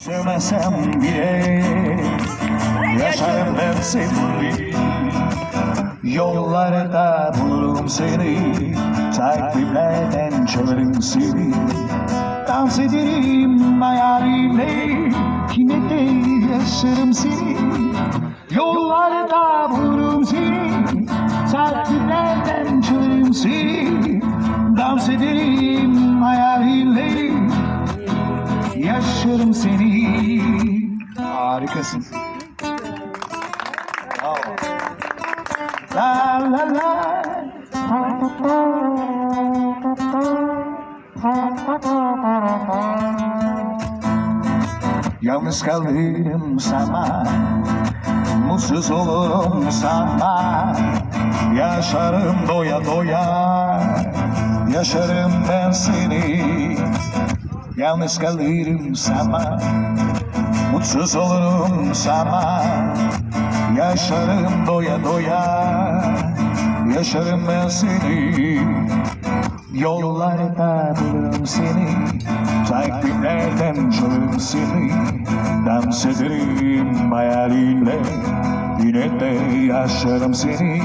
Sevmesem bile yaşarım ben seni. Yollarda bulurum seni, takvimlerden çalarım seni. Dans ederim hayalimle, yine de yaşarım seni. Yollarda bulurum seni, takvimlerden çalarım seni. Dans ederim hayalimle, yaşarım seni. Harikasın. Bravo. La la la. Yalnız kalırım sana, mutsuz olurum sana. Yaşarım doya doya, yaşarım ben seni. Yalnız kalırım sana, mutsuz olurum sana. Yaşarım doya doya, yaşarım ben seni. Yollarda bulurum seni, takvimlerden çalarım seni. Dans ederim hayalinle, yine de yaşarım seni.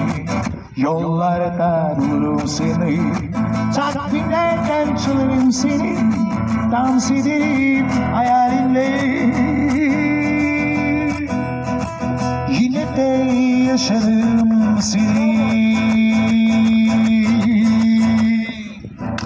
Yollarda bulurum seni, takvimlerden çalarım seni. Dans ederim hayalinle,